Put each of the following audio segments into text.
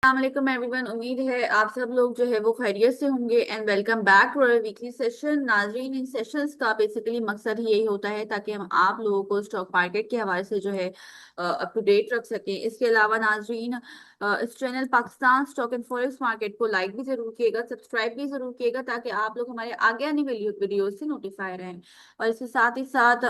अस्सलाम एवरीवन। उम्मीद है आप सब लोग जो है वो खैरियत से होंगे and welcome back to our weekly session. नाजरीन, इन सेशंस का बेसिकली मकसद ही यही होता है ताकि हम आप लोगों को स्टॉक मार्केट के हवाले से जो है अप टू डेट रख सकें। इसके अलावा नाजरीन, इस channel Pakistan stock and forex market को लाइक भी जरूर किएगा, सब्सक्राइब भी जरूर किएगा ताकि आप लोग हमारे आगे आने वाली वीडियो से नोटिफाई रहें। और इसके साथ ही साथ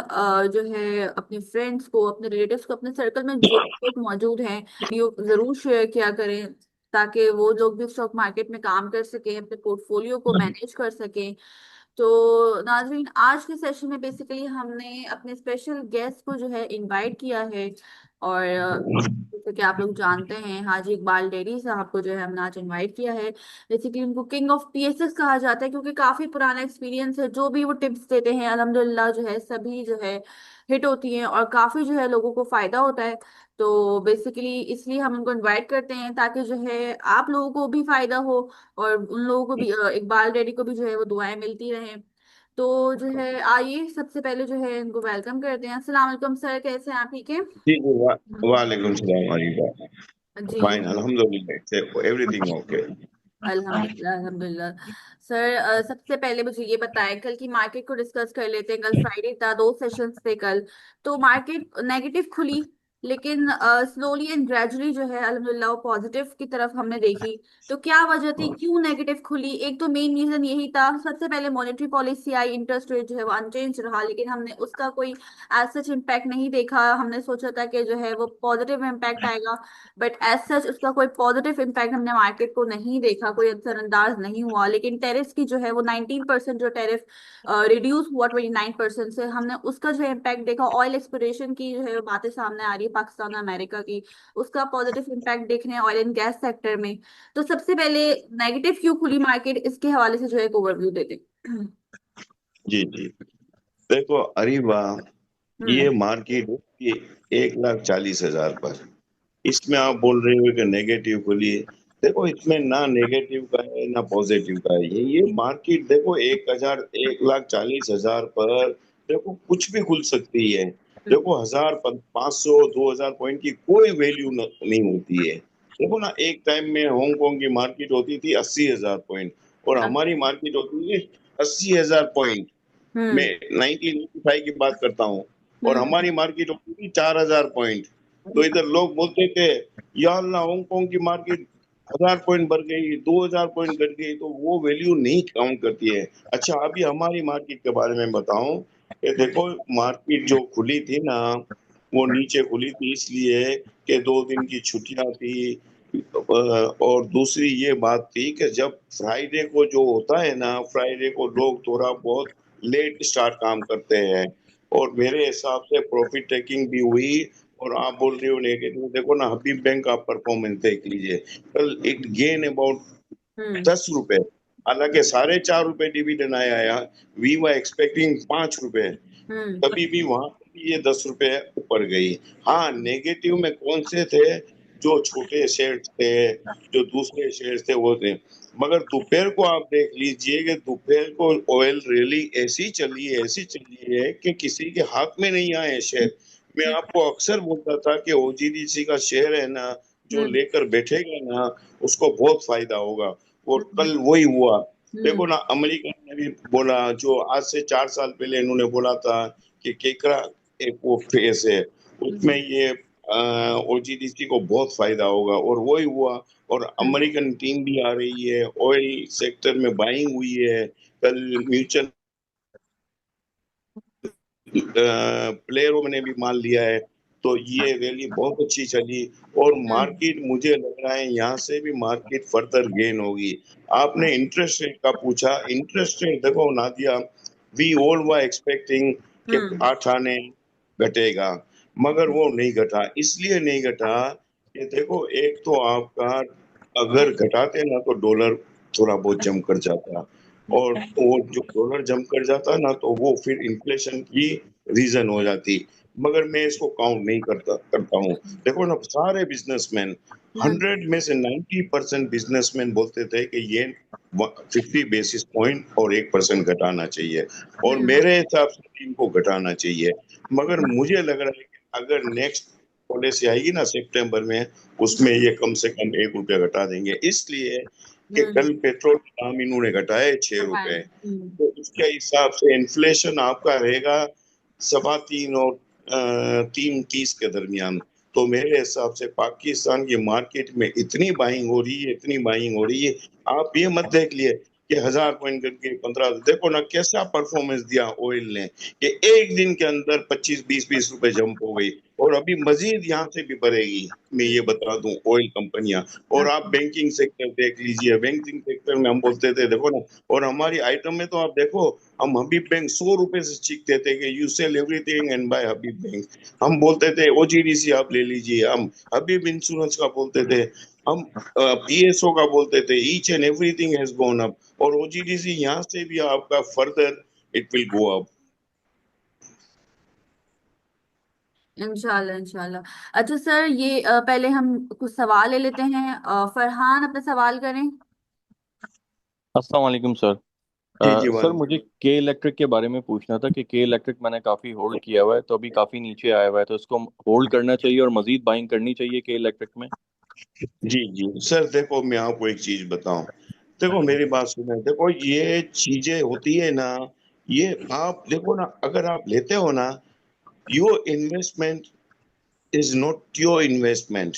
जो है अपने फ्रेंड्स को, अपने रिलेटिव्स को, अपने सर्कल में जो लोग मौजूद हैं वीडियो जरूर शेयर किया करें ताकि वो लोग भी स्टॉक मार्केट में काम कर सकें, अपने पोर्टफोलियो को मैनेज कर सकें। तो नाजरीन, आज के सेशन में बेसिकली हमने अपने स्पेशल गेस्ट को जो है इनवाइट किया है। और जैसे कि आप लोग जानते हैं, हाजी इकबाल डेरी साहब को जो है हमने आज इनवाइट किया है। बेसिकली उनको किंग ऑफ पीएसएस कहा जाता है क्योंकि काफी पुराना एक्सपीरियंस है। जो भी वो टिप्स देते हैं अल्हम्दुलिल्लाह जो है सभी जो है हिट होती हैं और काफी जो है लोगों को फायदा होता है। तो बेसिकली इसलिए हम उनको इनवाइट करते हैं ताकि जो है आप लोगों को भी फायदा हो और उन लोगों को भी, इकबाल रेड्डी को भी जो है वो दुआएं मिलती रहें। तो जो है आइए सबसे पहले जो है इनको वेलकम करते हैं। अस्सलाम वालेकुम सर, कैसे हैं आप? ठीक है। जी जी वालेकुम सलाम अरीबा। जी। फाइन अल्हम्दुलिल्लाह एवरीथिंग ओके। अल्हम्दुलिल्लाह अल्हम्दुलिल्लाह। सर, सबसे पहले मुझे ये बताएं, कल की मार्केट को डिस्कस कर लेते हैं। कल फ्राइडे था, दो सेशंस थे कल। तो मार्केट नेगेटिव खुली, लेकिन स्लोली एंड ग्रेजुअली जो है अल्हम्दुलिल्लाह वो पॉजिटिव की तरफ हमने देखी। तो क्या वजह थी, क्यों नेगेटिव खुली? एक तो मेन रीजन यही था, सबसे पहले मॉनेटरी पॉलिसी आई, इंटरेस्ट रेट जो है वो अनचेंज रहा, लेकिन हमने उसका कोई एज सच इम्पैक्ट नहीं देखा। हमने सोचा था कि जो है वो पॉजिटिव इम्पैक्ट आएगा, बट एज सच उसका कोई पॉजिटिव इम्पैक्ट हमने मार्केट को नहीं देखा, कोई असरअंदाज नहीं हुआ। लेकिन टेरिफ की जो है वो 19% जो टेरिफ रिड्यूस हुआ 29% से, हमने उसका जो है इम्पैक्ट देखा। ऑयल एक्सप्लोरेशन की जो है बातें सामने आ रही है, पाकिस्तान और अमेरिका की, उसका पॉजिटिव इम्पैक्ट देख रहे हैं ऑयल एंड गैस सेक्टर में। तो सबसे पहले नेगेटिव क्यों खुली मार्केट, इसके हवाले से जो है एक ओवरव्यू देते हैं। जी जी देखो अरीबा, ये हम्म। मार्केट ये 1,40,000 पर। इसमें आप बोल रहे हो कि नेगेटिव के लिए, देखो इसमें ना नेगेटिव का है ना पॉजिटिव का है। ये मार्केट देखो 1,40,000 पर देखो कुछ भी खुल सकती है। देखो 1,500 2,000 पॉइंट की कोई वैल्यू नहीं होती है। देखो ना, एक टाइम में हांगकांग की मार्केट होती थी 80,000 पॉइंट और हमारी मार्केट होती है 80,000 पॉइंट। मैं हम्म। 1985 की बात करता हूँ और हम्म। हमारी मार्केट होती थी 4,000 पॉइंट। तो इधर लोग बोलते थे या अल्लाह हांगकांग की मार्केट 1,000 पॉइंट बढ़ गई, 2,000 पॉइंट बढ़ गई, तो वो वैल्यू नहीं काउंट करती है। अच्छा, अभी हमारी मार्केट के बारे में बताऊं कि देखो, मार्केट जो खुली थी ना, वो नीचे खुली थी इसलिए कि 2 दिन की छुट्टियां थी। और दूसरी ये बात थी कि जब फ्राइडे को जो होता है ना, फ्राइडे को लोग थोड़ा बहुत लेट स्टार्ट काम करते हैं और मेरे हिसाब से प्रॉफिट टेकिंग भी हुई। और आप बोल रहे हो नेगेटिव, देखो ना हबीब बैंक का परफॉर्मेंस देख लीजिए। कल इट गेन अबाउट हम्म। 10 रुपए, हालांकि 4.5 रुपए डिविडेंड आया। वी वर एक्सपेक्टिंग 5 रुपए, हम्म। तभी भी वहां पे भी ये 10 रुपए ऊपर गई। हाँ, नेगेटिव में कौन से थे? जो छोटे शेयर थे, जो दूसरे शेयर थे वो थे। मगर दोपहर को आप देख लीजिए कि दोपहर को ऑयल रैली ऐसी चली है, ऐसी चली है कि किसी के हाथ में नहीं आए शेयर। मैं आपको अक्सर बोलता था कि ओजीडीसी का शेयर है ना, जो हम्म। लेकर बैठेगा ना, उसको बहुत फायदा होगा। और हम्म। कल वही हुआ। देखो हम्म। ना, अमेरिका ने भी बोला, जो आज से 4 साल पहले इन्होंने बोला था कि केकरा एक वो फेस है, उसमें हम्म। ये ओजीडीसी को बहुत फायदा होगा, और वही हुआ। और हम्म। अमेरिकन टीम भी आ रही है, ऑयल सेक्टर में बाइंग हुई है। कल म्यूचुअल प्लेयरों ने भी मान लिया है। तो ये रैली बहुत अच्छी चली और हम्म। मार्केट, मुझे लग रहा है यहाँ से भी मार्केट फर्दर गेन होगी। आपने इंटरेस्ट रेट का पूछा। इंटरेस्ट रेट देखो Nadia, we all were expecting कि हम्म। 8 आने घटेगा, मगर वो नहीं घटा। इसलिए नहीं घटा कि देखो, एक तो आपका अगर घटाते ना तो डॉलर थोड़ा बहुत जम कर जाता, और वो जो डॉलर जम कर जाता ना तो वो फिर इन्फ्लेशन की रीजन हो जाती। मगर मैं इसको काउंट नहीं करता करता हूँ। देखो ना, सारे बिजनेसमैन, हम्म। 100 में से 90% बिजनेसमैन बोलते थे कि ये 50 बेसिस पॉइंट और 1% घटाना चाहिए, और हम्म। मेरे हिसाब से इनको घटाना चाहिए। मगर मुझे लग रहा है कि अगर नेक्स्ट पॉलिसी आएगी ना सितंबर में, उसमें ये कम से कम 1 रुपया घटा देंगे, इसलिए कि कल हम्म। पेट्रोल के दाम इन्होंने घटाए 6 रुपए। हम्म। तो उसके हिसाब से इन्फ्लेशन आपका रहेगा 3.25 और 3.30 के दरमियान। तो मेरे हिसाब से पाकिस्तान की मार्केट में इतनी बाइंग हो रही है, इतनी बाइंग हो रही है। आप ये मत देख लिए कि 1,000 पॉइंट करके 15, देखो ना कैसा परफॉर्मेंस दिया ऑयल ने, कि एक दिन के अंदर 25 20 20 रुपए जंप हो गई, और अभी मजीद यहाँ से भी बढ़ेगी, मैं ये बता दूं, ऑयल कंपनियां। और आप अच्छा। बैंकिंग सेक्टर देख लीजिए, बैंकिंग सेक्टर में हम बोलते थे देखो ना, और हमारी आइटम में तो आप देखो, हम हबीब बैंक 100 रुपए से सीखते थे कि you sell everything and buy Habib Bank. हम बोलते थे ओजीडीसी आप ले लीजिए, हम हबीब इंश्योरेंस का बोलते थे, हम पीएसओ का बोलते थे, each and everything has gone up. और ओजीडीसी यहाँ से भी आपका further it will go up. इंशाल्लाह इंशाल्लाह। अच्छा सर, ये पहले हम कुछ सवाल ले लेते हैं। फरहान अपना सवाल करें। अस्सलाम वालेकुम सर। जी जी सर वाल। मुझे के इलेक्ट्रिक के बारे में पूछना था कि के इलेक्ट्रिक मैंने काफ़ी होल्ड किया हुआ है, तो अभी काफ़ी नीचे आया हुआ है, तो इसको होल्ड करना चाहिए और मजीद बाइंग करनी चाहिए के इलेक्ट्रिक में। जी जी सर, देखो मैं आपको एक चीज बताऊं, देखो मेरी बात सुने, देखो ये चीजें होती है ना, ये आप देखो ना, अगर आप लेते हो ना, your investment is not your investment,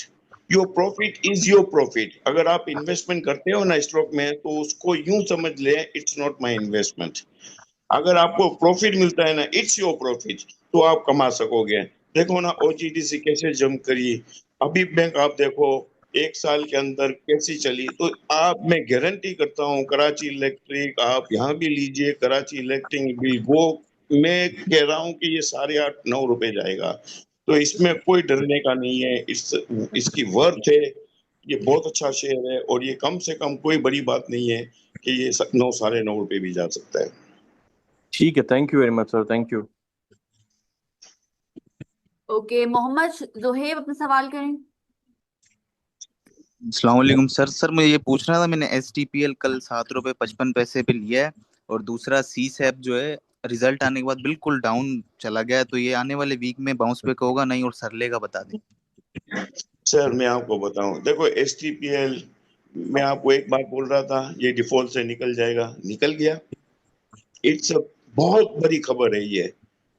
your profit is your profit. अगर आप इन्वेस्टमेंट करते हो ना स्टॉक में, तो उसको यूं समझ ले, इट्स नॉट माय इन्वेस्टमेंट। अगर आपको प्रॉफिट मिलता है ना, इट्स योर प्रॉफिट, तो आप कमा सकोगे। देखो ना ओजीडीसी कैसे जंप करी, अभी बैंक आप देखो 1 साल के अंदर कैसी चली। तो आप, मैं गारंटी करता हूँ, कराची इलेक्ट्रिक आप यहाँ भी लीजिए, कराची इलेक्ट्रिक भी वो, मैं कह रहा हूँ कि ये 8.5 9 रुपए जाएगा। तो इसमें कोई डरने का नहीं है, इसकी वर्थ है, ये बहुत अच्छा शेयर है, और ये कम से कम कोई बड़ी बात नहीं है कि ये 9 9.5 रुपए भी जा सकता है। ठीक है, thank you very much sir, thank you. Okay, Mohammad Zoheb अपना सवाल करें। अस्सलाम वालेकुम सर। सर मैं ये पूछ रहा था, मैंने एस टी पी एल कल 7 रुपये 55 पैसे पे लिया है, और दूसरा सी सैप जो है रिजल्ट आने के बाद बिल्कुल डाउन चला गया है, तो ये आने वाले वीक में बाउंस बैक होगा नहीं? और सरले का बता दें। सर मैं आपको बताऊं, देखो एसटीपीएल, मैं आपको एक बात बोल रहा था, ये डिफॉल्ट से निकल जाएगा, निकल गया। इट्स बहुत बड़ी खबर है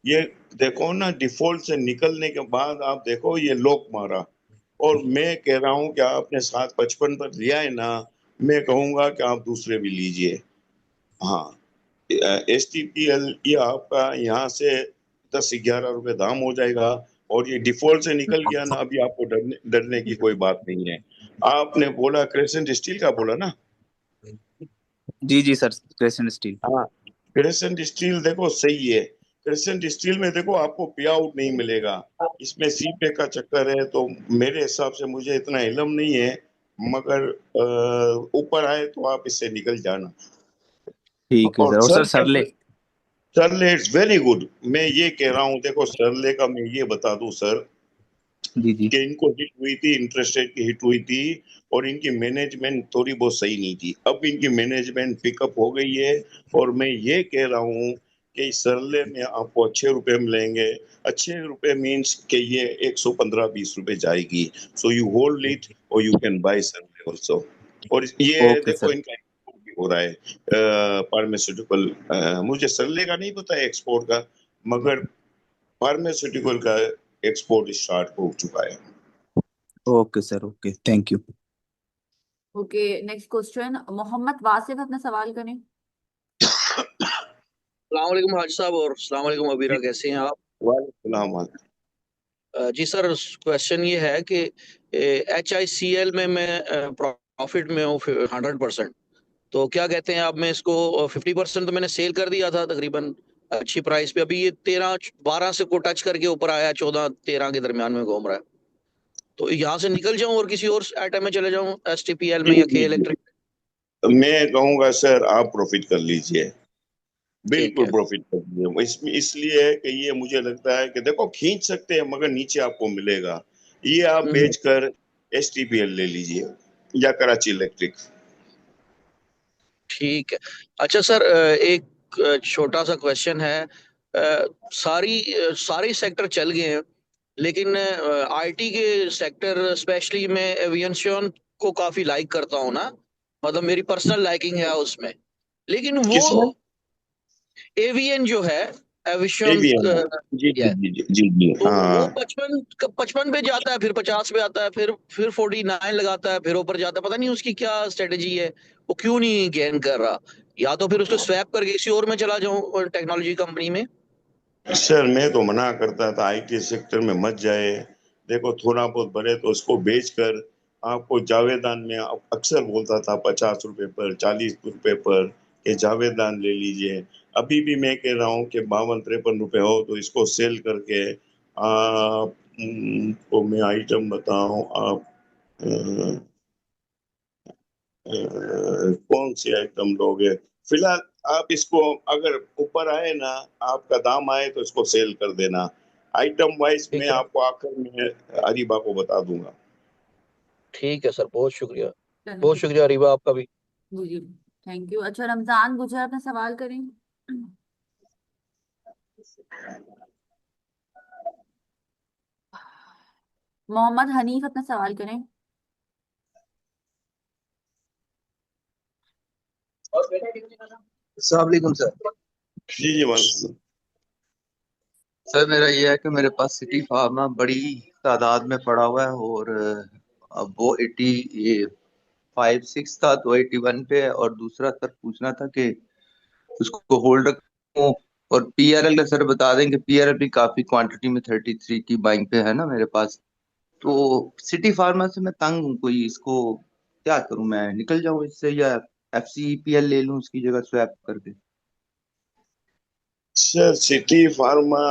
ये देखो ना, डिफॉल्ट से निकलने के बाद आप देखो ये लॉक मारा, और मैं कह रहा हूं कि आपने 7.55 पर लिया है ना, मैं कहूंगा कि आप दूसरे भी लीजिए। हाँ, एसटीपीएल ये आपका यहाँ से 10 11 रुपए दाम हो जाएगा, और ये डिफॉल्ट से निकल गया ना, अभी आपको डरने डरने की कोई बात नहीं है। आपने बोला क्रेसेंट स्टील का बोला ना? जी जी सर, क्रेसेंट स्टील। हाँ, क्रेसेंट स्टील देखो सही है। क्रेसेंट स्टील में देखो आपको पे आउट नहीं मिलेगा, इसमें सीपे का चक्कर है, तो मेरे हिसाब से मुझे इतना इलम नहीं है, मगर ऊपर आए तो आप इससे निकल जाना। ठीक है और सर। और सर सर सरले? सरले इट्स वेरी गुड, मैं ये कह रहा हूँ, देखो सरले का मैं ये बता दूं सर, जी जी। कि इनको हिट हुई थी, इंटरेस्ट रेट की हिट हुई थी, और इनकी मैनेजमेंट थोड़ी बहुत सही नहीं थी, अब इनकी मैनेजमेंट पिकअप हो गई है। और मैं ये कह रहा हूँ कि इस सरले में आपको अच्छे रुपए मिलेंगे। अच्छे रुपए मीन्स कि ये 115 20 रुपए जाएगी, सो यू होल्ड इट, और यू कैन बाय सरले ऑल्सो। और ये ओके देखो सर। इनका export भी हो रहा है फार्मास्यूटिकल, मुझे सरले का नहीं पता है एक्सपोर्ट का, मगर फार्मास्यूटिकल का एक्सपोर्ट स्टार्ट हो चुका है। Okay sir, okay, thank you. Okay, next question, Mohammad Wasif अपना सवाल करें। सलामकुम हाजी साहब और सलामकुम अबीरा, कैसे हैं आप? वालेकुम। जी सर, क्वेश्चन ये है कि HICL में मैं प्रॉफिट में हूँ 100%। तो क्या कहते हैं, अब मैं इसको 50% तो मैंने सेल कर दिया था तकरीबन अच्छी प्राइस पे। अभी ये 13 12 से को टच करके ऊपर आया, 14 13 के दरमियान में घूम रहा है। तो यहाँ से निकल जाऊं और किसी और आइटम में चले जाऊं, STPL जी में या के जी जी, इलेक्ट्रिक? मैं कहूंगा सर आप प्रॉफिट कर लीजिए, ठीक बिल्कुल है। प्रॉफिट कर लीजिए। इसमें इसलिए है कि ये मुझे लगता है कि देखो खींच सकते हैं, मगर नीचे आपको मिलेगा, ये आप हम्म, बेचकर एसटीपीएल ले लीजिए या कराची इलेक्ट्रिक। ठीक है। अच्छा सर, एक छोटा सा क्वेश्चन है। सारे सेक्टर चल गए हैं, लेकिन आईटी के सेक्टर स्पेशली मैं एविएशन को काफी लाइक करता हूँ ना, मतलब मेरी पर्सनल लाइकिंग है उसमें। लेकिन वो किसमें? एवियन जो है, एविएशन, एवीएम में। जी जी जी जी जी जी, तो वो हाँ। 55 पे जाता है, फिर 50 पे आता है, फिर 49 लगाता है, फिर ऊपर जाता है। पता नहीं उसकी क्या स्ट्रेटेजी है, वो क्यों नहीं गेन कर रहा। या तो फिर उसको स्वैप करके किसी और में चला जाऊं टेक्नोलॉजी कंपनी में। सर मैं तो मना करता था आईटी सेक्टर में मत जाए। देखो थोड़ा बहुत बढ़े तो उसको बेचकर आपको जावेदान में अक्सर बोलता था 50 रुपए पर, 40 रुपए पर के जावेदान ले लीजिए। अभी भी मैं कह रहा हूँ कि 52-53 रुपए हो तो इसको सेल करके आप तो मैं आइटम बताऊं आप कौन सी आइटम लोगे फिलहाल। आप इसको अगर ऊपर आए ना, आपका दाम आए तो इसको सेल कर देना। आइटम वाइज मैं ठीक है, आपको आखिर में अरीबा को बता दूंगा। ठीक है सर, बहुत शुक्रिया। चलो बहुत ठीक। शुक्रिया अरीबा आपका भी। जी जी, थैंक यू। अच्छा, रमजान गुजर अपना सवाल करें। मोहम्मद हनीफ अपना सवाल करें। अस्सलाम वालेकुम सर। जी जी वालेकुम। सर मेरा ये है कि मेरे पास सिटी फार्मा बड़ी तादाद में पड़ा हुआ है, और अब वो 85 6 था तो 81 पे है। और दूसरा सर पूछना था कि उसको होल्ड रखूं, और पीआरएल का सर बता दें कि पीआरएल भी काफी क्वांटिटी में 33 की बाइंग पे है ना मेरे पास। तो सिटी फार्मा से मैं तंग हूँ, कोई इसको क्या करूं, मैं निकल जाऊं इससे या एफसीईपीएल ले लूं उसकी जगह स्वैप करके। सर सिटी फार्मा,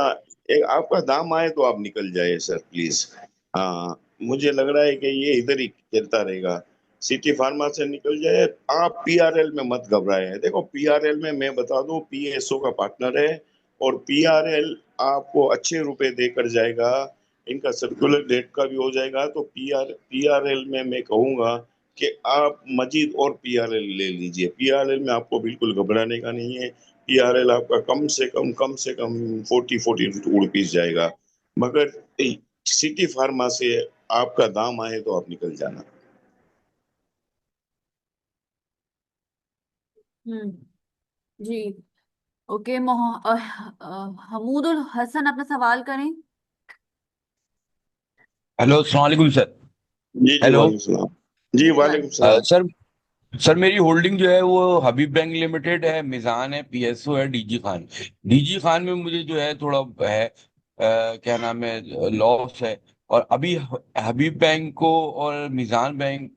एक आपका दाम आए तो आप निकल जाइए सर प्लीज। हाँ, मुझे लग रहा है कि ये इधर ही चलता रहेगा। सिटी फार्मा से निकल जाए। आप पीआरएल में मत घबराए। देखो पीआरएल में मैं बता दूं पीएसओ का पार्टनर है, और पीआरएल आपको अच्छे रुपए देकर जाएगा। इनका सर्कुलर डेट का भी हो जाएगा। तो पीआरएल में मैं कहूंगा कि आप मजीद और पीआरएल ले लीजिए। पीआरएल में आपको बिल्कुल घबराने का नहीं है। पीआरएल आपका कम से कम 40-42 रुपीज जाएगा। मगर सिटी फार्मा से आपका दाम आए तो आप निकल जाना। जी। ओके, हमूदुल हसन अपना सवाल करें। हेलो, अस्सलाम वालेकुम सर। जी जी हेलो। वालेकुम सलाम। जी जी वालेकुम वाले। सलाम। सर, मेरी होल्डिंग जो है वो हबीब बैंक लिमिटेड है, मिजान है, पीएसओ है, डीजी खान। डीजी खान में मुझे जो है थोड़ा है क्या नाम है, लॉस है। और अभी हबीब बैंक को और मिजान बैंक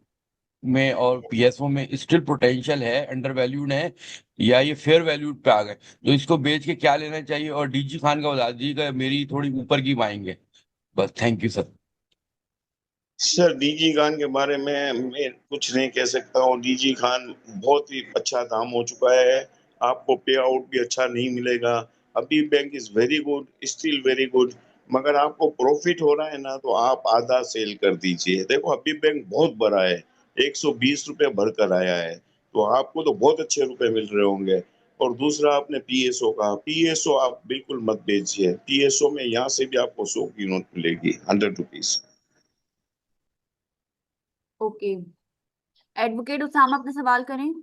में और पीएसओ में स्टिल पोटेंशियल है, अंडर वैल्यूड है, या ये फेयर वैल्यूड पे आ गए, तो इसको बेच के क्या लेना चाहिए? और डीजी खान का बता दीजिएगा, मेरी थोड़ी ऊपर की पाएंगे। बस, thank you sir. Sir DG Khan के बारे में मैं कुछ नहीं कह सकता हूँ। डीजी खान बहुत ही अच्छा दाम हो चुका है। आपको पे आउट भी अच्छा नहीं मिलेगा। अभी bank is very good, still very good. मगर आपको प्रॉफिट हो रहा है ना, तो आप आधा सेल कर दीजिए। देखो अभी बैंक बहुत बड़ा है, 120 रुपये भर कर आया है, तो आपको तो बहुत अच्छे रुपए मिल रहे होंगे। और दूसरा आपने पीएसओ का, पीएसओ आप बिल्कुल मत बेचिए। पीएसओ में यहाँ से भी आपको 100 की नोट मिलेगी, 100 रुपीज। ओके, एडवोकेट उसामा अपना सवाल करें।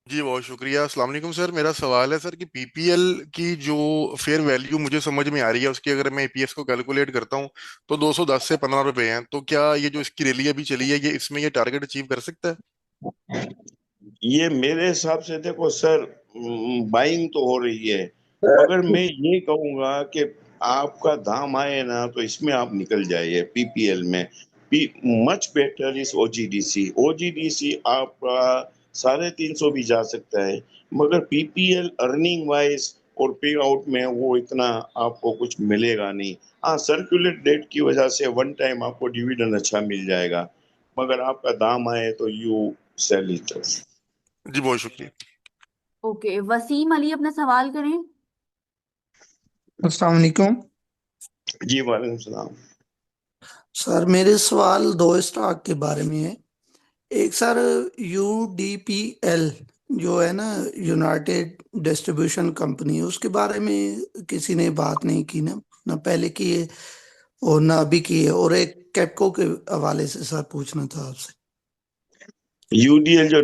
जी बहुत शुक्रिया। अस्सलाम वालेकुम सर। मेरा सवाल है सर कि पीपीएल की जो फेयर वैल्यू मुझे समझ में आ रही है उसकी, अगर मैं ईपीएस को कैलकुलेट करता हूँ तो 210 से 15 रुपए हैं। तो क्या ये जो इसकी रैली अभी चली है, ये इसमें ये टारगेट अचीव कर सकता है? ये मेरे हिसाब से देखो सर, बाइंग तो हो रही है, मगर मैं ये कहूंगा कि आपका दाम आए ना तो इसमें आप निकल जाइए पीपीएल में। P much better is OGDC. OGDC आपका 350 भी जा सकता है, मगर पीपीएल अर्निंग वाइज और पे आउट में वो इतना आपको कुछ मिलेगा नहीं। हाँ, सर्कुलेट डेट की वजह से वन टाइम आपको डिविडेंड अच्छा मिल जाएगा, मगर आपका दाम आए तो यू सेल इट। जी बहुत शुक्रिया। ओके, वसीम अली अपना सवाल करें। अस्सलाम वालेकुम जी वालेकुम सलाम। सर। मेरे सवाल दो स्टॉक के बारे में है। एक सर, यूडीपीएल जो है ना, यूनाइटेड डिस्ट्रीब्यूशन कंपनी, उसके बारे में किसी ने बात नहीं की ना, ना पहले की है। और ना अभी की है। और एक कैपको के हवाले से सर पूछना था आपसे। यूडीएल जो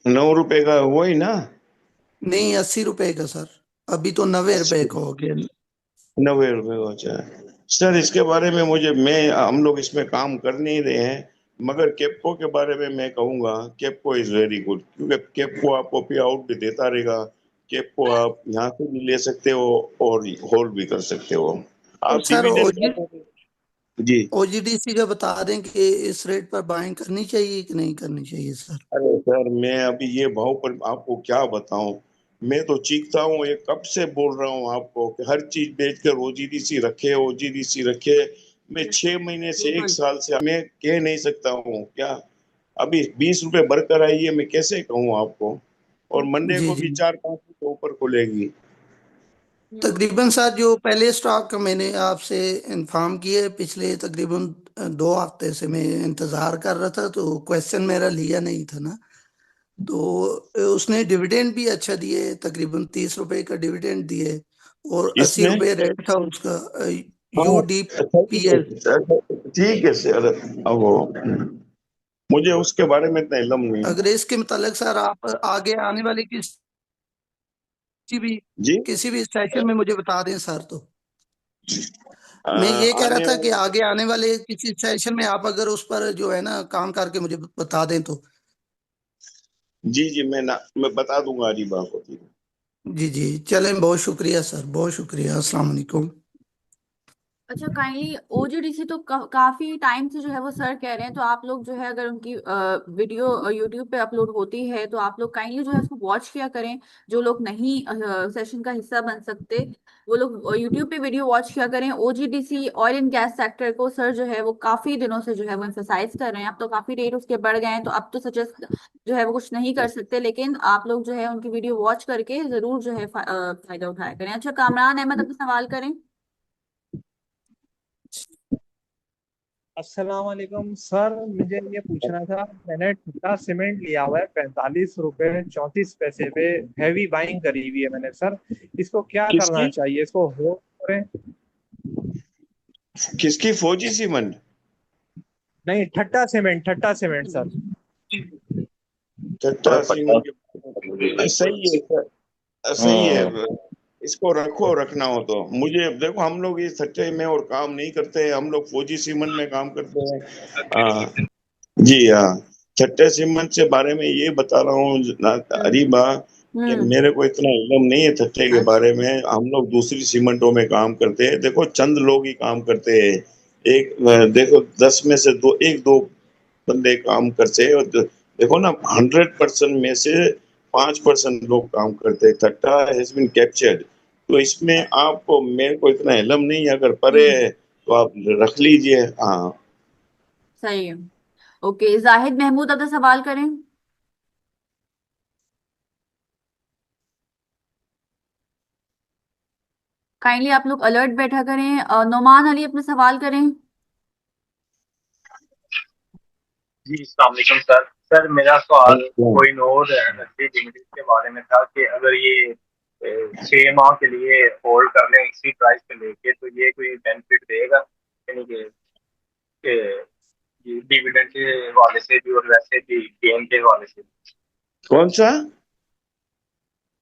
9 रुपए का वो ही ना, नहीं, 80 रुपए का सर। अभी तो 90 रुपए का हो गया। 90 रुपए का। अच्छा सर, इसके बारे में हम लोग इसमें काम कर नहीं रहे हैं, मगर केपको के बारे में मैं कहूंगा केपको इज वेरी गुड, क्योंकि केपको आपको पे आउट भी देता रहेगा। केपको आप यहाँ से भी ले सकते हो और होल्ड भी कर सकते हो। और आप सर डिविडेंड जी। ओजीडीसी का बता दें कि इस रेट पर बाइंग करनी चाहिए कि नहीं करनी चाहिए सर। अरे सर, मैं अभी ये भाव पर आपको क्या बताऊं। मैं तो चीखता हूँ, ये कब से बोल रहा हूँ आपको कि हर चीज बेचकर ओजीडीसी रखे, ओजीडीसी रखे। मैं 6 महीने से 1 साल से मैं कह नहीं सकता हूँ क्या। अभी 20 रुपए बढ़कर आई है, मैं कैसे कहूँ आपको। और मंडे जी को जी। भी 4-5 रुपए ऊपर खुलेगी। तकरीबन सर जो पहले स्टॉक का मैंने आपसे इन्फॉर्म किया, पिछले तकरीबन 2 हफ्ते से मैं इंतजार कर रहा था, तो क्वेश्चन मेरा लिया नहीं था ना। तो उसने डिविडेंड भी अच्छा दिए, तकरीबन 30 रुपए का डिविडेंड दिए। और अस्सी इसमें रुपए रेट था उसका। हाँ, यूडीपीएल। ठीक है सर। अब मुझे उसके बारे में इतना इल्म नहीं है। अगर इसके मतलब सर आप आगे आने वाली भी जी। किसी भी सेशन में मुझे बता दें सर। तो आ, मैं ये कह रहा आने था कि वाले आगे आने वाले किसी सेशन में आप अगर उस पर जो है ना काम करके मुझे बता दें तो। जी जी, मैं बता दूंगा अरीबा को। जी जी, चलें, बहुत शुक्रिया सर, बहुत शुक्रिया। अस्सलाम वालेकुम। अच्छा, काइंडली ओजीडीसी तो काफी टाइम से जो है वो सर कह रहे हैं, तो आप लोग जो है अगर उनकी वीडियो यूट्यूब पे अपलोड होती है तो आप लोग काइंडली जो है उसको वॉच किया करें। जो लोग नहीं सेशन का हिस्सा बन सकते, वो लोग यूट्यूब पे वीडियो वॉच किया करें। OGDC oil and gas sector को सर जो है वो काफी दिनों से जो है वो emphasize कर रहे हैं। अब तो काफी रेट उसके बढ़ गए हैं, तो अब तो सजेस्ट जो है वो कुछ नहीं कर सकते, लेकिन आप लोग जो है उनकी वीडियो वॉच करके जरूर जो है फायदा उठाया करें। अच्छा, कामरान अहमद अपना सवाल करें। अस्सलाम वालेकुम सर, मुझे ये पूछना था। मैंने ठुटा सीमेंट लिया हुआ है 45 रुपए 34 पैसे पे। हैवी बाइंग करी हुई है मैंने सर। इसको क्या करना किसकी चाहिए? इसको होल्ड करें? किसकी फौजी सीमेंट? नहीं, ठट्टा सीमेंट सर। टट्टा सीमेंट सही है सर, सही है। इसको रखो, रखना हो तो। मुझे देखो, हम लोग इस सच्चाई में और काम नहीं करते हैं, हम लोग फौजी सीमेंट में काम करते हैं। हाँ जी हाँ। छठे सीमेंट से बारे में ये बता रहा हूँ अरीबा, कि हम्म। मेरे को इतना इल्म नहीं है छठे के अच्छा। बारे में। हम लोग दूसरी सीमेंटों में काम करते हैं। देखो, चंद लोग ही काम करते हैं। देखो, 10 में से एक दो बंदे काम करते हैं। और देखो ना, 100% में से 5% लोग काम करते हैं। थट्टा हैज बीन कैप्चर्ड। तो इसमें आपको, मेरे को इतना इल्म नहीं है, अगर परे हम्म। है तो आप रख लीजिए। हाँ सही है। ओके, जाहिद महमूद अपना सवाल करें। काइंडली आप लोग अलर्ट बैठा करें। नोमान अली अपना सवाल करें। जी अस्सलाम वालेकुम सर। सर मेरा सवाल कोहिनूर एनर्जी लिमिटेड के बारे में था कि अगर ये 6 माह के लिए होल्ड कर लें इसी प्राइस पे लेके, तो ये कोई बेनिफिट देगा? यानी कि डिविडेंड के हवाले से भी और वैसे भी गेन के हवाले से भी। कौन सा?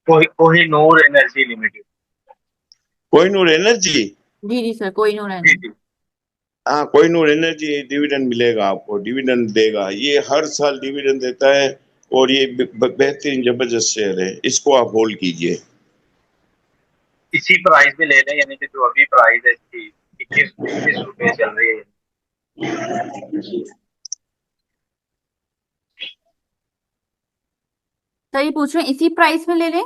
Kohinoor energy limited. Kohinoor energy. जी जी सर, कोई नो जी नहीं। जी। हाँ, कोहिनूर एनर्जी डिविडेंड मिलेगा आपको, डिविडेंड देगा। ये हर साल डिविडेंड देता है। और ये बेहतरीन जबरदस्त शेयर है, इसको आप होल्ड कीजिए। इसी प्राइस में ले लें, यानी कि जो अभी प्राइस है इसकी 21 रुपए चल रही है। सही पूछ रहे हैं, इसी प्राइस में ले लें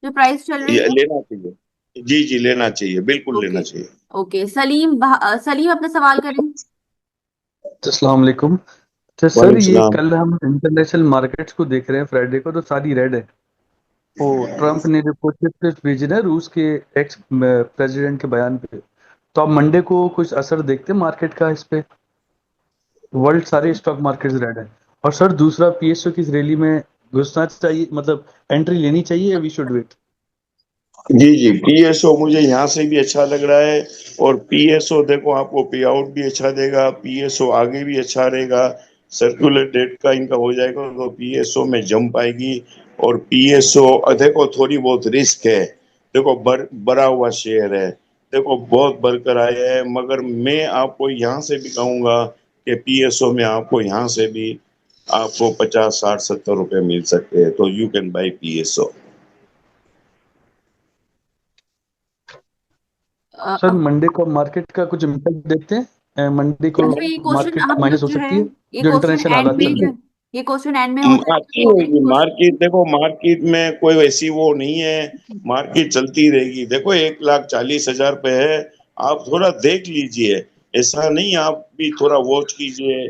जो प्राइस चल रही ये है। लेना चाहिए। जी जी, लेना चाहिए, बिल्कुल लेना ओके। चाहिए। ओके, सलीम अपना सवाल करें। अस्सलाम वालेकुम। तो सर वालेकुम ये सलाम। कल हम इंटरनेशनल मार्केट्स को देख रहे हैं, फ्राइडे को तो सारी रेड है। वो ट्रम्प ने जो कुछ टिप्स भेजे ना रूस के एक्स प्रेसिडेंट के बयान पे, तो आप मंडे को कुछ असर देखते हैं मार्केट का इस पे? वर्ल्ड सारे स्टॉक मार्केट्स रेड है। और सर दूसरा, पीएसओ की इस रैली में घुसना चाहिए, मतलब एंट्री लेनी चाहिए या वी शुड वेट? जी जी, पीएसओ मुझे यहाँ से भी अच्छा लग रहा है। और पीएसओ देखो आपको पे आउट भी अच्छा देगा, पीएसओ आगे भी अच्छा रहेगा। सर्कुलर डेट का इनका हो जाएगा तो पीएसओ में जंप आएगी। और पीएसओ देखो थोड़ी बहुत रिस्क है। देखो बढ़ा हुआ शेयर है, देखो बहुत बढ़कर आया है, मगर मैं आपको यहाँ से भी कहूंगा कि पीएसओ में आपको यहाँ से भी आपको 50 60 70 रुपए मिल सकते हैं, तो you can buy PSO. Sir Monday को मार्केट का कुछ इम्पैक्ट देखते हैं, मंडे को ये क्वेश्चन मार्केट हम माइनस लोग हो जो है सकती है ये जो क्वेश्चन इंटरनेशनल एंड हालात में चल रहे हैं। ये क्वेश्चन एंड में होता है आती तो रहेगी मार्केट, देखो मार्केट में कोई वैसी वो नहीं है, मार्केट चलती रहेगी। देखो 1,40,000 पे है, आप थोड़ा देख लीजिए। ऐसा नहीं, आप भी थोड़ा वॉच कीजिए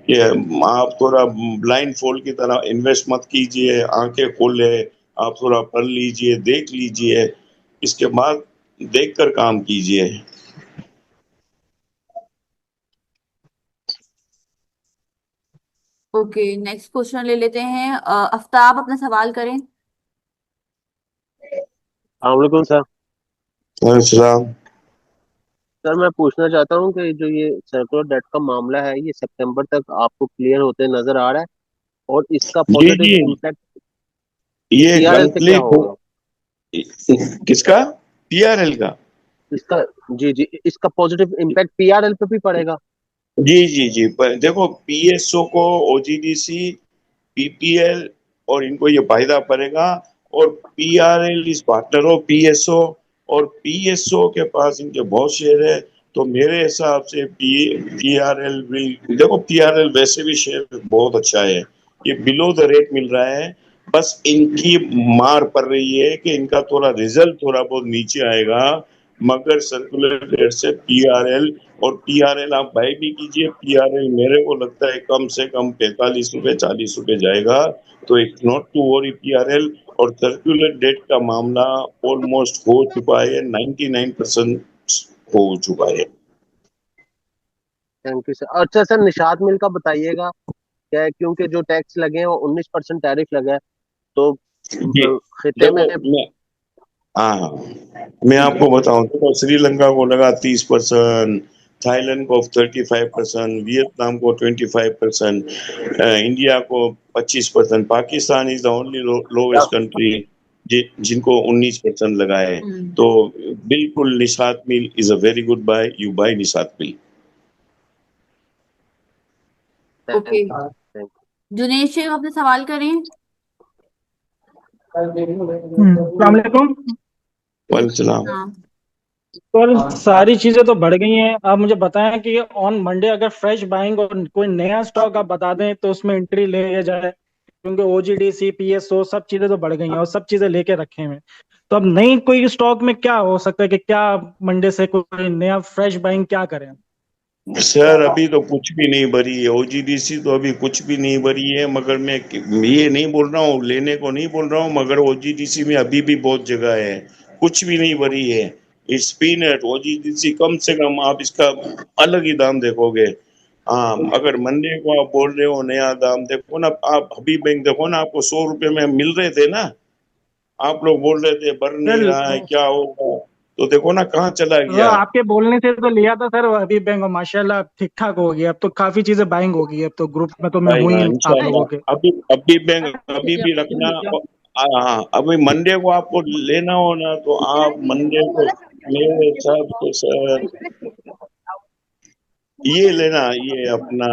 कि आप थोड़ा ब्लाइंड फोल्ड की तरह इन्वेस्ट मत कीजिए। आंखें खोले, आप थोड़ा पढ़ लीजिए, देख लीजिए, इसके बाद देखकर काम कीजिए। ओके, नेक्स्ट क्वेश्चन ले लेते हैं। आफ्ताब अपना सवाल करें। अस्सलाम सर। सलाम। सर मैं पूछना चाहता हूँ कि जो ये सर्कुलर डेट का मामला है ये सितंबर तक आपको क्लियर होते नजर आ रहा है और इसका जी पॉजिटिव जी, इम्पैक्ट ये पीआरएल पे क्या कंप्लीट हो। होगा? किसका? पीआरएल का? इसका जी जी इसका पॉजिटिव इम्पैक्ट पीआरएल पे भी पड़ेगा? जी जी जी, पर देखो पीएसओ को ओजीडीसी, पीपीएल और इनको ये फायदा पड़ेगा। और पीआरएल इस पार्टनर ऑफ पीएसओ, और पीएसओ के पास इनके बहुत शेयर है। तो मेरे हिसाब से पीआरएल विल, देखो पीआरएल वैसे भी शेयर बहुत अच्छा है, ये बिलो द रेट मिल रहा है। बस इनकी मार पड़ रही है कि इनका थोड़ा रिजल्ट थोड़ा बहुत नीचे आएगा, मगर सर्कुलर रेट से पीआरएल, और पीआरएल आप बाय भी कीजिए, पीआरएल मेरे को लगता है कम से कम 45 रुपए 40 रुपए जाएगा। तो it's not to worry PRL. और सर्कुलर डेट का मामला ऑलमोस्ट हो चुका है, 99% हो चुका है। Thank you sir. अच्छा सर, निषाद मिल का बताइएगा क्या है, क्योंकि जो टैक्स लगे हैं वो 19% टैरिफ लगा है तो जी खिते में। देखो हाँ, मैं आपको बताऊं, देखो श्रीलंका को लगा 30%, थाईलैंड को 35%, वियतनाम को 25%, इंडिया को 25%, Pakistan is the only lowest country जिनको 19% लगा है। तो बिल्कुल Nishat mill is a very good buy, you buy Nishat mill. Okay, Junesh Shaikh अपना सवाल करें। अस्सलाम वालेकुम। वालेकुम सलाम। हाँ, सर सारी चीजें तो बढ़ गई हैं, आप मुझे बताएं कि ऑन मंडे अगर फ्रेश बाइंग और कोई नया स्टॉक आप बता दें तो उसमें एंट्री ले लिया जाए, क्योंकि ओजीडीसी पीएसओ सब चीजें तो बढ़ गई हैं और सब चीजें लेके रखे हैं। तो अब नई कोई स्टॉक में क्या हो सकता है कि क्या मंडे से कोई नया फ्रेश बाइंग क्या करें? सर अभी तो कुछ भी नहीं भरी है, ओजीडीसी तो अभी कुछ भी नहीं भरी है, मगर मैं ये नहीं बोल रहा हूँ, लेने को नहीं बोल रहा हूँ, मगर ओजीडीसी में अभी भी बहुत जगह है, कुछ भी नहीं भरी है। इट्स पीनट, ओजीडीसी कम से कम आप इसका अलग ही दाम देखोगे। हाँ, अगर मंडे को आप बोल रहे हो नया दाम, देखो ना आप हबीब बैंक देखो ना, आपको 100 रुपए में मिल रहे थे ना, आप लोग बोल रहे थे बढ़ नहीं सर रहा है क्या होगा, तो देखो ना कहाँ चला गया। आपके बोलने से तो लिया था सर अभी बैंक, और माशाल्लाह ठीक ठाक हो गया, अब तो काफी चीजें बाइंग हो गई, अब तो ग्रुप में तो मैं भाई हुई हाँ, हूँ आप लोगों के। इंशाल्लाह अभी अभी बैंक अभी भी रखना। हाँ, अभी मंडे को आपको लेना हो ना, तो आप मंडे को मेरे हिसाब से सर ये लेना, ये अपना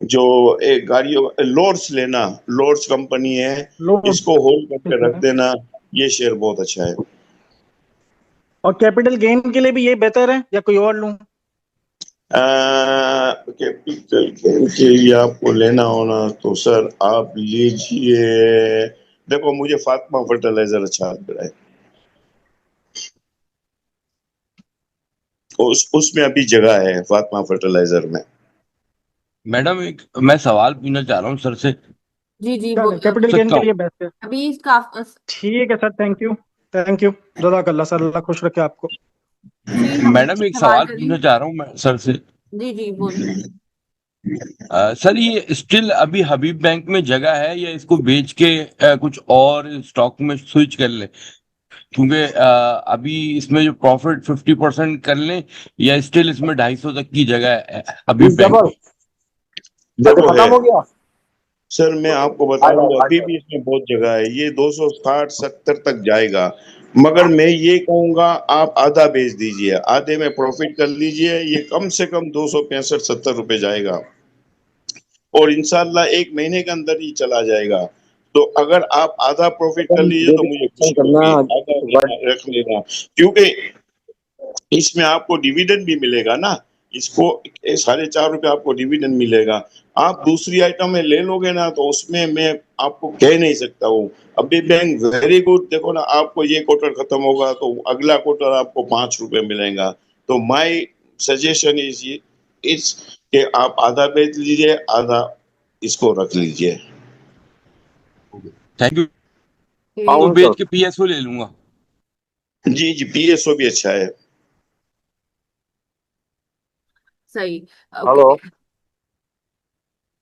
जो एक गाड़ियों लोर्ड्स लेना, लोर्ड्स कंपनी है, लोग इसको होल्ड करके ठीक रख है। देना, ये शेयर बहुत अच्छा है। और कैपिटल गेन के लिए भी ये बेहतर है या कोई और लूं? कैपिटल गेन के लिए आपको लेना होना तो सर आप लीजिए, देखो मुझे फातिमा फर्टिलाइजर अच्छा लग रहा है, उसमें अभी जगह है फातिमा फर्टिलाइजर में। मैडम एक मैं सवाल पूछना चाह रहा हूँ सर से, जी जी, चलो कैपिटल गेन सकता के हूँ? लिए बेस्ट है। अभी इसका ठीक है sir, thank you. Thank you, जज़ाकल्लाह सर, अल्लाह खुश रखे आपको। जी, हम मैडम एक सवाल सवाल करें। पूछना चाह रहा हूँ मैं सर से। जी जी, बोलिए। सर ये स्टिल अभी हबीब बैंक में जगह है या इसको बेच के कुछ और स्टॉक में स्विच कर ले? क्योंकि अभी इसमें जो प्रॉफिट 50% कर लें या स्टिल इसमें 250 तक की जगह है अभी बैंक में। देखो है सर, मैं आपको बता दूं अभी भी इसमें बहुत जगह है, ये 260-70 तक जाएगा, मगर मैं ये कहूंगा आप आधा बेच दीजिए, आधे में प्रॉफिट कर लीजिए, ये कम से कम 265-70 रुपए जाएगा और इंशाल्लाह 1 महीने के अंदर ही चला जाएगा। तो अगर आप आधा प्रॉफिट कर लीजिए तो मुझे खुशी होगी, आधा रख लेना, क्योंकि इसमें आपको डिविडेंड भी मिलेगा ना, इसको 4.5 रुपए आपको डिविडेंड मिलेगा। आप दूसरी आइटम में ले लोगे ना तो उसमें मैं आपको कह नहीं सकता हूँ। अभी बैंक वेरी गुड, देखो ना, आपको ये क्वार्टर खत्म होगा तो अगला क्वार्टर आपको 5 रुपए मिलेगा। तो माय सजेशन इज कि आप आधा बेच लीजिए, आधा इसको रख लीजिए। Thank you. Okay. वो बेच के पीएसओ ले लूंगा। जी जी, पीएसओ भी अच्छा है। सही। हेलो ओके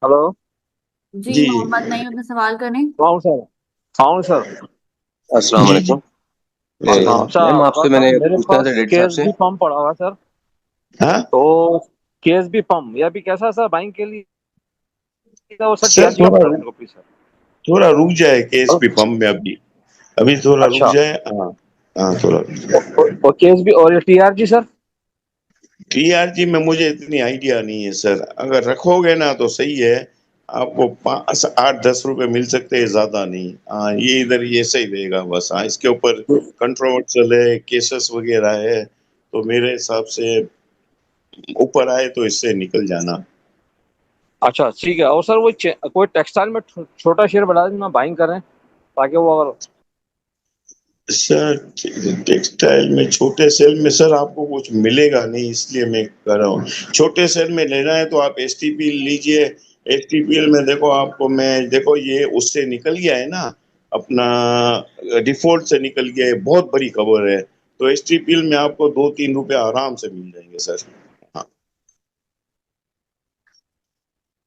हेलो जी, जी मोहम्मद नईम अपना सवाल करें। हाँ सर अस्सलाम जी वालेकुम। अस्सलाम। अच्छा मैम आपसे मैंने मेरे पूछना था पास डेढ़ साहब केस से। भी पंप पड़ा हुआ है सर, हाँ तो केस भी पंप यह भी कैसा सर बाइंग के लिए, वो सर सर, टीआरजी का बता दें प्लीज सर। थोड़ा रुक जाए केस भी पंप में, अभी अभी थोड़ा रुक अच्छा जाए। हाँ हाँ, थोड़ा रुक जाए। और केस भी और टीआरजी सर। टीआरजी में मुझे इतनी आइडिया नहीं है सर, अगर रखोगे ना तो सही है, आपको 5-8-10 रुपए मिल सकते हैं, ज्यादा नहीं। हाँ, ये इधर ये सही रहेगा बस। हाँ, इसके ऊपर कंट्रोवर्शियल है, केसेस वगैरह है, तो मेरे हिसाब से ऊपर आए तो इससे निकल जाना। अच्छा ठीक है, और सर वो कोई टेक्सटाइल में छोटा शेयर बढ़ा देना बाइंग करें ताकि वो अगर सर, टेक्सटाइल में छोटे सेल में सर आपको कुछ मिलेगा नहीं, इसलिए मैं कह रहा हूँ छोटे सेल में लेना है तो आप एसटीपी लीजिए। एसटीपीएल में देखो, आपको मैं देखो ये उससे निकल गया है ना, अपना डिफॉल्ट से निकल गया है, बहुत बड़ी खबर है। तो एसटीपीएल में आपको 2-3 रुपए आराम से मिल जाएंगे सर। हाँ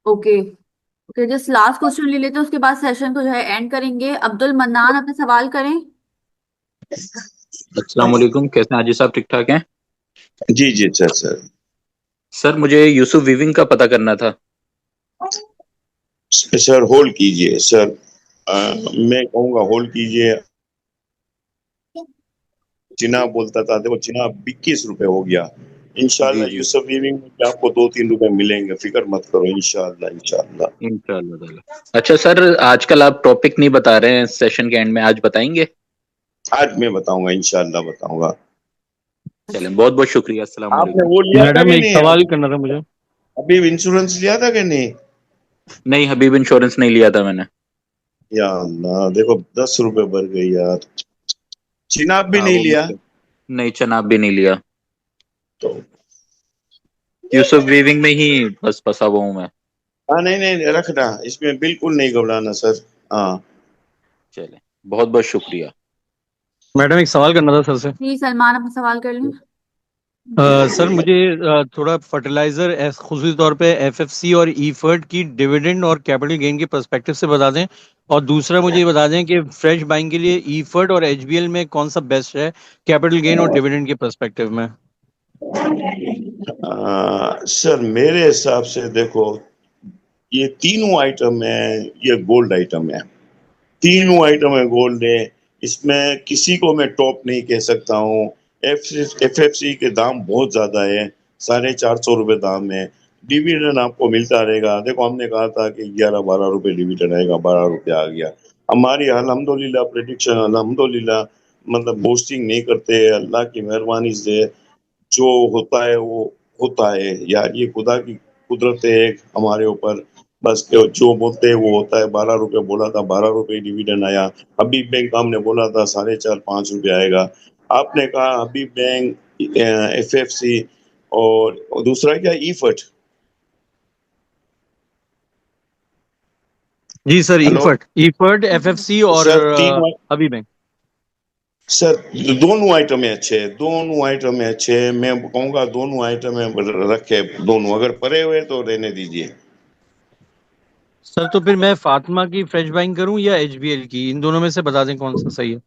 okay okay, just last question ले लेते हैं, उसके बाद सेशन को जो है एंड करेंगे। अब्दुल मन्नान अपना सवाल करें। अस्सलाम वालेकुम, कैसे हैं हाजी साहब? ठीक ठाक हैं? जी जी सर। सर मुझे यूसुफ वीविंग का पता करना था। सर होल्ड कीजिए सर, मैं कहूँगा होल्ड कीजिए। चिना बोलता था, देखो चिना 21 रुपए हो गया। जी इंशाल्लाह जी यूसुफ वीविंग में आपको 2-3 रुपए मिलेंगे, फिक्र मत करो, इंशाल्लाह इंशाल्लाह। इंशाल्लाह ताला। अच्छा सर, आजकल आप टॉपिक नहीं बता रहे हैं सेशन के एंड में, आज बताएंगे? आज मैं बताऊंगा, इंशाल्लाह बताऊंगा। चलें, बहुत बहुत शुक्रिया। अस्सलाम आपने वालेकुम। वो लिया था मैडम कि एक नहीं, सवाल करना था मुझे। अभी इंश्योरेंस लिया था कि नहीं? नहीं, हबीब इंश्योरेंस नहीं लिया था मैंने। या अल्लाह, देखो 10 रुपए बढ़ गई यार। चिनाब भी हाँ नहीं वो लिया मुझसे नहीं, चनाब भी नहीं लिया। तो? यूसुफ वीविंग में ही बस फंसा हुआ हूँ मैं। हाँ नहीं नहीं, रखना, इसमें बिल्कुल नहीं घबराना सर। हाँ चलें, बहुत बहुत शुक्रिया। मैडम एक सवाल करना था सर से। जी सलमान अपना सवाल कर लें। सर मुझे थोड़ा फर्टिलाइजर खुसूसी तौर पे एफएफसी और ईफर्ट की डिविडेंड और कैपिटल गेन के पर्सपेक्टिव से बता दें, और दूसरा मुझे ये बता दें कि फ्रेश बाइंग के लिए ईफर्ट और एचबीएल में कौन सा बेस्ट है कैपिटल गेन और डिविडेंड के पर्सपेक्टिव में। सर मेरे हिसाब से देखो, ये तीनों आइटम है, ये गोल्ड आइटम है, तीनों आइटम है गोल्ड है। इसमें किसी को मैं टॉप नहीं कह सकता हूँ। एफएफसी के दाम बहुत ज्यादा है, 450 रुपए दाम है। डिविडेंड आपको मिलता रहेगा, देखो हमने कहा था कि 11-12 रुपए डिविडेंड आएगा, 12 रुपए आ गया। हमारी अल्हम्दुलिल्लाह प्रेडिक्शन, अल्हम्दुलिल्लाह, मतलब बोस्टिंग नहीं करते, अल्लाह की मेहरबानी से जो होता है वो होता है यार, ये खुदा की कुदरत है एक हमारे ऊपर। बस जो बोलते हैं वो होता है। 12 रुपए बोला था, 12 रुपए डिविडेंड आया। हबीब बैंक हमने बोला था 4.5-5 रुपए आएगा, आपने कहा हबीब बैंक, एफएफसी और दूसरा क्या, ईफट। जी सर, हेलो ईफर्ट एफएफसी और सर, तीन अभी बैंक। सर, दोनों आइटम अच्छे हैं, दोनों आइटम अच्छे हैं, मैं कहूँगा दोनों आइटम रखे, दोनों अगर परे हुए तो रहने दीजिए। सर तो फिर मैं फातिमा की फ्रेश बाइंग करूं या एचबीएल की, इन दोनों में से बता दें कौन सा सही है।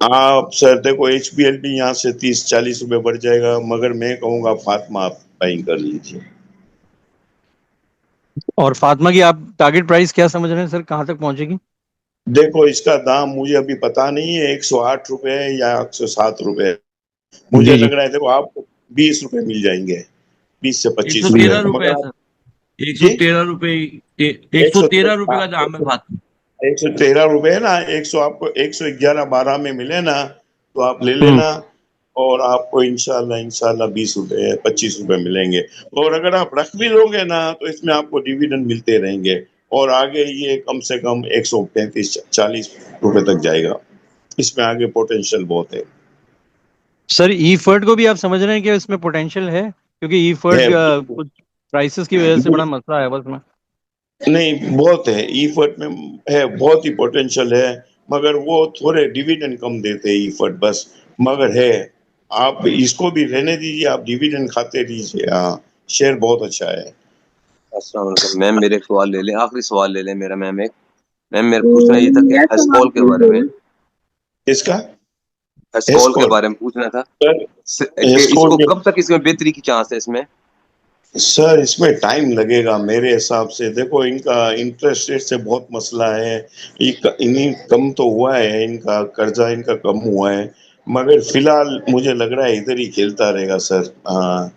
आप सर देखो HBL भी यहाँ से 30-40 रुपए बढ़ जाएगा, मगर मैं कहूंगा फातिमा आप बाइंग कर लीजिए। और फातिमा की आप टारगेट प्राइस क्या समझ रहे हैं सर, कहाँ तक पहुंचेगी? देखो इसका दाम मुझे अभी पता नहीं है, 108 रुपए है या 107 रुपए है। मुझे जी जी। लग रहा है देखो आपको 20 रुपए मिल जाएंगे, 20 से 25 113 रुपए, रुपए मगर है आप सर, जी 113 रुपए, 113 रुपए का दाम है फातिमा। 113 रुपए है ना, 100 आपको 111-12 में मिले ना तो आप ले हम्म। लेना, और आपको इंशाल्लाह 20 रुपए 25 रुपए मिलेंगे। और अगर आप रख भी लोगे ना तो इसमें आपको डिविडेंड मिलते रहेंगे, और आगे ये कम से कम 135-40 रुपए तक जाएगा। इसमें आगे पोटेंशियल बहुत है। सर ई फर्ट को भी आप समझ रहे हैं कि इसमें पोटेंशियल है, क्योंकि ई फर्ट कुछ प्राइसेस की वजह से बड़ा मसला है बस में। नहीं, बहुत है, ईफर्ट में है, बहुत ही पोटेंशियल है, मगर वो थोड़े डिविडेंड कम देते हैं ईफर्ट बस, मगर है। आप इसको भी रहने दीजिए, आप डिविडेंड खाते रहिए। हाँ, शेयर बहुत अच्छा है। अस्सलाम वालेकुम मैम, मेरे एक सवाल ले लें, आखिरी सवाल ले लें मेरा मैम। एक मैम मेरे पूछना ये था कि एस्कॉल के बारे में, किसका? एस्कॉल के बारे में पूछना था कि इसको कब तक इसमें बेहतरी की चांस है इसमें? सर इसमें टाइम लगेगा मेरे हिसाब से। देखो इनका इंटरेस्ट रेट से बहुत मसला है, इन्हीं कम तो हुआ है, इनका कर्जा इनका कम हुआ है, मगर फिलहाल मुझे लग रहा है इधर ही खेलता रहेगा सर। हाँ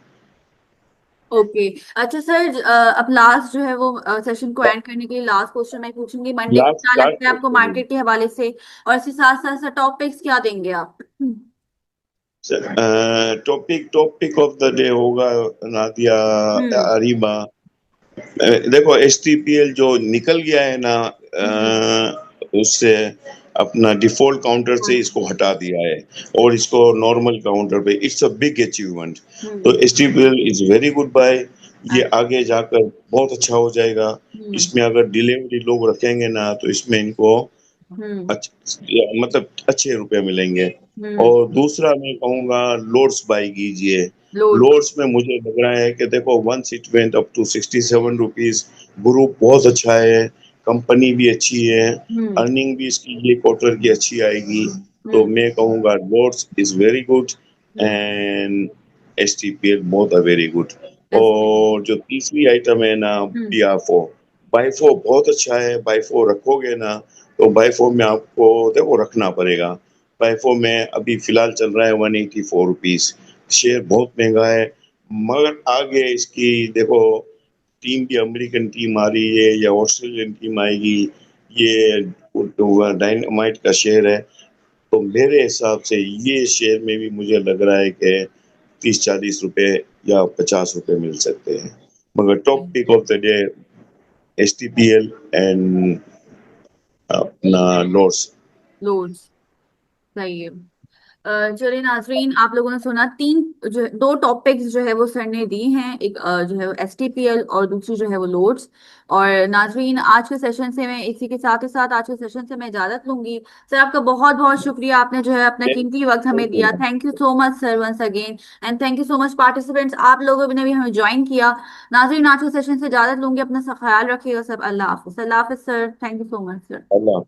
ओके। अच्छा सर, अब लास्ट जो है वो सेशन को एंड करने के लिए लास्ट क्वेश्चन मैं पूछूंगी, मंडे को लास्ट क्या लगता है आपको मार्केट के हवाले से, और इसके साथ साथ टॉपिक्स क्या देंगे आप? टॉपिक ऑफ द डे होगा नादिया अरीबा। देखो STPL जो निकल गया है ना, उससे अपना डिफॉल्ट काउंटर से इसको हटा दिया है और इसको नॉर्मल काउंटर पे, इट्स अ बिग अचीवमेंट। तो STPL is very good buy, ये आगे जाकर बहुत अच्छा हो जाएगा। इसमें अगर डिलीवरी लोग रखेंगे ना तो इसमें इनको मतलब अच्छे रुपए मिलेंगे। और दूसरा मैं कहूंगा लोड्स बाय कीजिए। लोड्स में मुझे लग रहा है कि देखो once it went up to 67 rupees, group बहुत अच्छा है, कंपनी भी अच्छी है, अर्निंग भी इसकी ये क्वार्टर की अच्छी आएगी, तो मैं कहूंगा loads is very good and STPL बहुत वेरी गुड। और जो तीसरी आइटम है ना बाइफो बहुत अच्छा है, बाइफो रखोगे ना तो बाइफो में आपको देखो रखना पड़ेगा। बाइफो में अभी फिलहाल चल रहा है 184 रुपीज, शेयर बहुत महंगा है, मगर आगे इसकी देखो टीम भी अमेरिकन टीम आ रही है या ऑस्ट्रेलियन टीम आएगी, ये डायनामाइट का शेयर है, तो मेरे हिसाब से ये शेयर में भी मुझे लग रहा है कि 30-40 रुपए या 50 रुपए मिल सकते हैं। मगर top pick of the day STPL and अपना लोड्स सही है। चलिए नाजरीन, आप लोगों ने सुना दो टॉपिक्स जो है वो सर ने दी हैं, एक जो है वो STPL और दूसरी जो है वो लोड्स। और नाजरीन, आज के सेशन से मैं इसी के साथ ही साथ आज के सेशन से मैं इजाजत लूंगी। सर आपका बहुत बहुत शुक्रिया, आपने जो है अपना कीमती वक्त हमें दिया। Thank you so much sir once again, and thank you so much participants, आप लोगों ने भी हमें ज्वाइन किया। नाजरीन, आज के सेशन से इजाजत लूंगी, अपना सा ख्याल रखिएगा सब। अल्लाह हाफिज। अल्लाह हाफिज sir, thank you so much sir. Allah.